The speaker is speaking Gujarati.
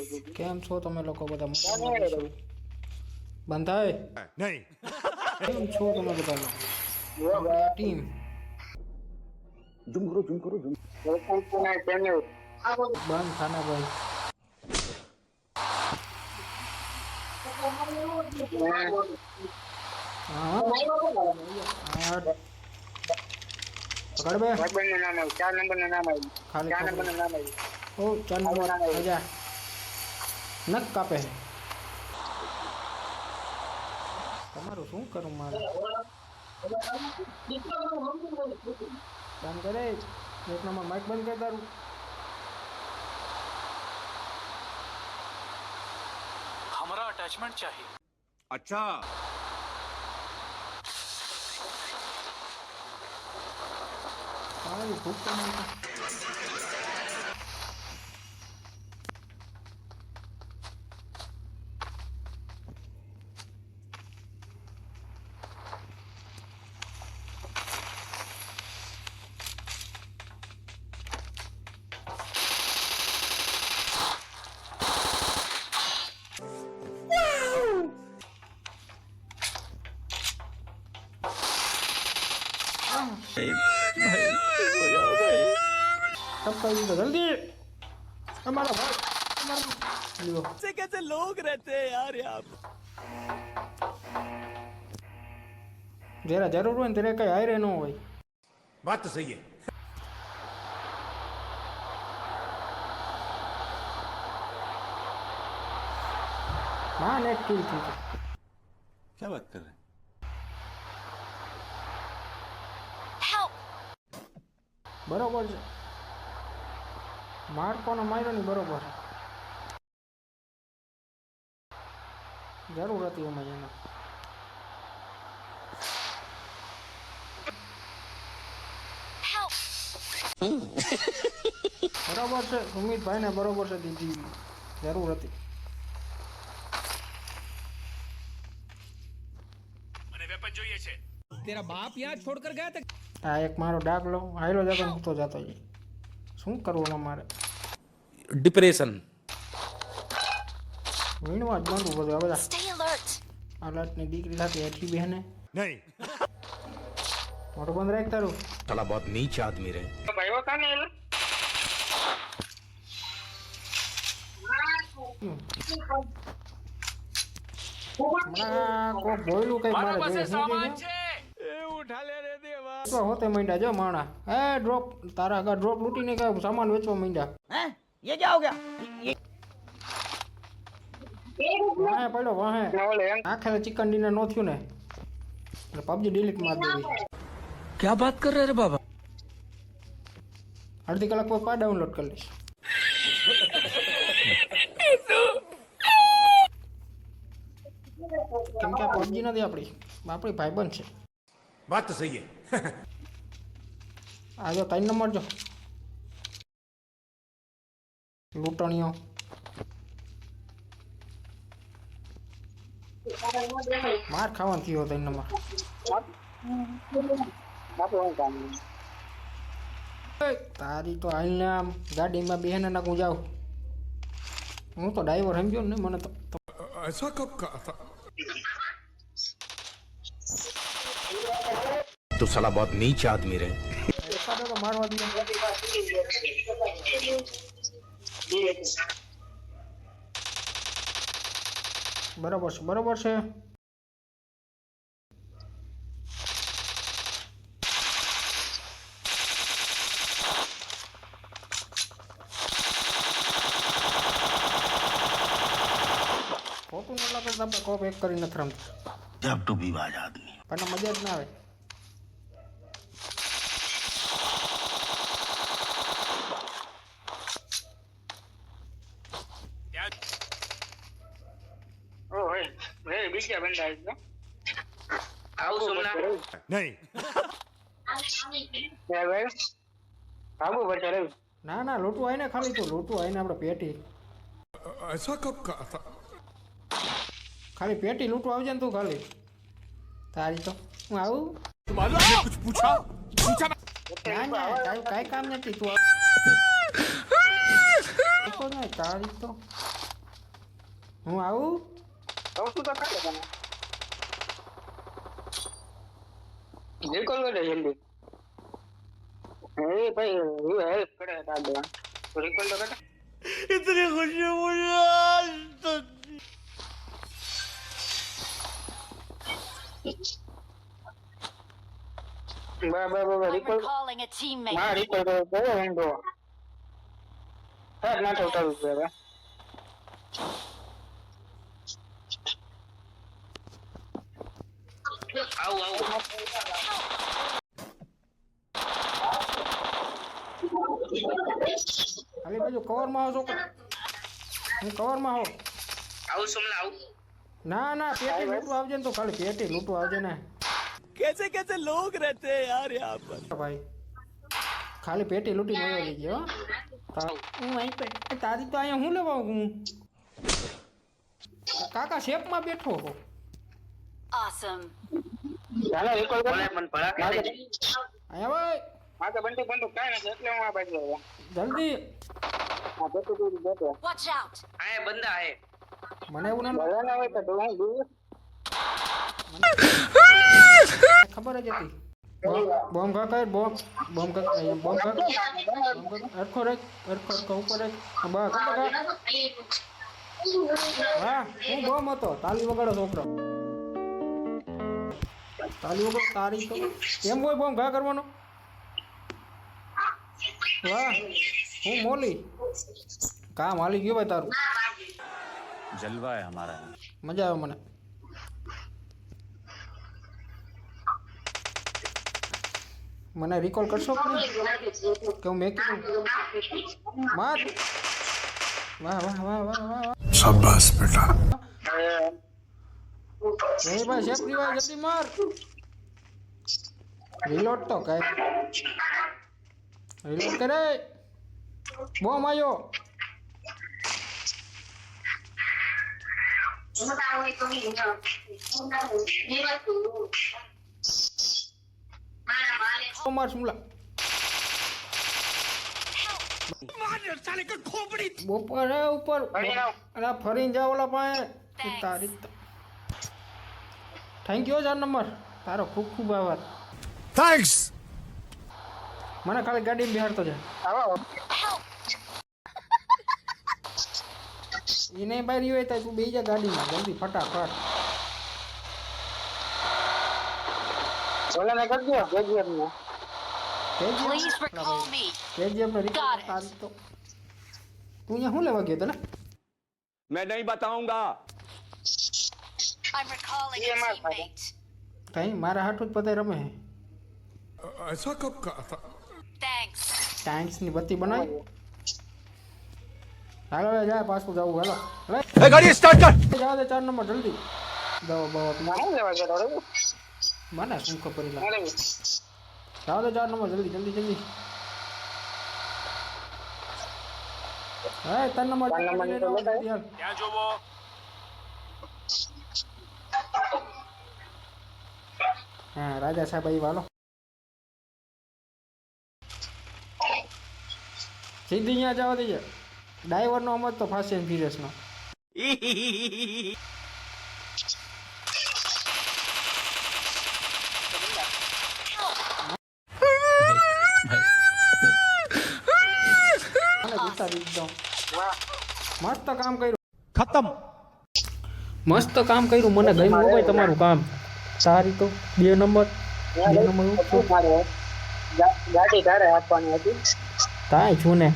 કેમ છો તમે લોકો બધા મજામાં છો? બંધાય નહીં. કેમ છો તમે બધા લોકો? આપણી ટીમ બંધ થાના ભાઈ. હા હા પકડ બે ખાલી ઓ 4 નંબર આજા નક કાપે તમારું શું કરું મારે બંધ કરે એક નંબર માઇક બંધ કર તારું हमारा अटैचमेंट चाहिए। अच्छा તારી ભૂખ તો નહીં टपका दी जल्दी हमारा भाई लो ऐसे कैसे लोग रहते हैं यार यहाँ पे? जरा जरूर हो तेरे कहीं आए रहनो भाई बात तो सही है। हाँ नेट किल थी क्या बात कर रहे हैं? बराबर છે માર કોનો માર્યો નહીં બરોબર જરૂર હતી એમાં એને બરાબર છે સુમિતભાઈ ને બરોબર છે દીદી જરૂર હતી મને વેપન જોઈએ છે. तेरा बाप यहाँ छोड़कर गया था। આ એક મારો ડાકલો હાઈલો જતો હું તો જતો જઈ શું કરવું મારે डिप्रेशन વીણવા જ બંધું બધું આ બધા અલર્ટની દીકરી સાથે હેઠી બહેને नहीं મોટું બંધ રાખ તારું साला बहुत नीच आदमी रहे। હમણાં કોઈ બોયલું કઈ મારે જોઈએ सामान શું છે. એ ઉઠા લે રે દેવા. તો હોતે માંડ્યા જો માણા એ ડ્રોપ તારા આગળ ડ્રોપ લૂટીને કે સામાન વેચવા માંડ્યા ये क्या हो गया? વાહે પડ્યો વાહે આખરે ચિકન ડિનર નો થયું ને એટલે પબજી ડિલીટ મારી દેવી क्या बात कर रहे रे बाबा? અડધી કલાક પછી પા ડાઉનલોડ કરી લઈશ કેમ કે પબજી નથી આપણી ભાઈબંધ છે बात तो सही है। આ જો 3 નંબર જો લૂંટણીઓ માર ખાવાનું થયો 3 નંબર તારી તો આઈને આમ ગાડીમાં બેહને નાખું જાઉં હું તો ડ્રાઈવર સમજ્યો ને મને તો ऐसा कब कहा था? तो साला बहुत नीच आदमी रहे। એકાદો તો મારવા દે બરોબર છે બરોબર છે ખોટું ન લાગે તો આપણે કોપ એક કરી નથી રમતા जब टू भी बाज आदमी। પણ મજા જ ના આવે नहीं ના ના લોટું આવીને ખાલી તું લોટું આવીને આપણે પેટી ऐसा कब कहा था? ખાલી પેટી લૂંટવા આવજે ને તું ખાલી તારી તો હું આવું कुछ पूछा पूछा ना। ના ના તારું કાંઈ કામ નથી તું તારી તો હું આવું તો શું તો કાલે તને નિકલ લે જલ્દી એ ભાઈ હું હેલ્પ કરે તાડે તો રિકલ તો કરે इतनी खुशी मुझे आज तक બા રિકલ Calling a teammate. હા રિકલ તો બહુ હેન્ડો હા ના તો ઉતારું છે હવે ખાલી બાજુ કવરમાં આવો છોકરો હું કવરમાં આવો આવું સમલા આવું ના ના પેટી લૂંટવા આવજે ને તો ખાલી પેટી લૂંટવા આવજે ને कैसे कैसे लोग रहते हैं यार यहाँ पर ભાઈ ખાલી પેટી લૂંટી નયો લઈ ગયો હું અહીં તારી તો અહીંયા હું લેવા હું કાકા શેપમાં બેઠો હો Awesome. ચાલો રિકલ કરે મન પડા અહીંયા ભાઈ હા તો બંદૂક કાઈ નથી એટલે હું આ બાજુ આવ્યો જલ્દી હા બેઠો બેઠો Watch out. આય બંદા આય મને એવું ના બરાબર આવે તો હું દૂર ખબર જ હતી બોમ્બ કાકા બોમ્બ અરખો રે અરખો ઉપર રે બસ હા હું બોમ્બ હતો તાલી વગાડો છોકરો તાલી વગાડો તારી તો એમ હોય બોમ્બ ઘા કરવાનો વાહ હું મોલી કામ હાલી ગયો ભાઈ તારું जलवा है हमारा મજા આવે મને મને રિકોલ કરશો કે હું મેં કીધું માર વાહ વાહ વાહ વાહ વાહ शाबाश बेटा એ ભાઈ શેપ રીવા જલ્દી માર રીલોડ તો કઈ રીલોડ કરે બોમ આયો માર સુમલા ઉપર ઉપર અરે ફરીને જાવ ઓલા પાસે તારી થેન્ક યુ 4 નંબર તારો ખૂબ ખૂબ આભાર थैंक्स મને ખાલી ગાડીમાં બિહારતો જાય આવો એને બહાર રહ્યો તો તું બેસી જા ગાડીમાં જલ્દી ફટાફટ ઓલાને કરજો કેજીએફ ને Please recall me. કેજીએફ ને Got it. તારી તો તું અહીંયા શું લેવા ગયો તો ને मैं नहीं बताऊंगा I'm recalling a TMR, teammate. કઈ મારા હાથું જ પતે રમે ऐसा कब कहा था Thanks. ટાઈમ્સ ની બત્તી બનાવી હાલો હવે જા પાછું જવું હાલો લે गाड़ी स्टार्ट कर જાવ દે 4 નંબર જલ્દી દવા બવા હું લેવા ગયો રે મને શું ખબર લા અરે જાવ દે 4 નંબર જલ્દી જલ્દી જલ્દી હે 3 નંબર ત્રણ નંબર ની તો બતાય. क्या जो वो હા રાજા સાહેબ આવી વાલો સીધી અહીંયા જવા દઈએ ડ્રાઈવર નો અમત તો ફાસ્ટ એન્ડ ફ્યુરિયસ નો મને ઉતારી દીધો મસ્ત કામ કર્યું खत्म મસ્ત કામ કર્યું મને ગમ્યું હો ભાઈ તમારું કામ સારી તો 2 નંબર મારે ગાડી તારે આપવાની હતી તાય છું ને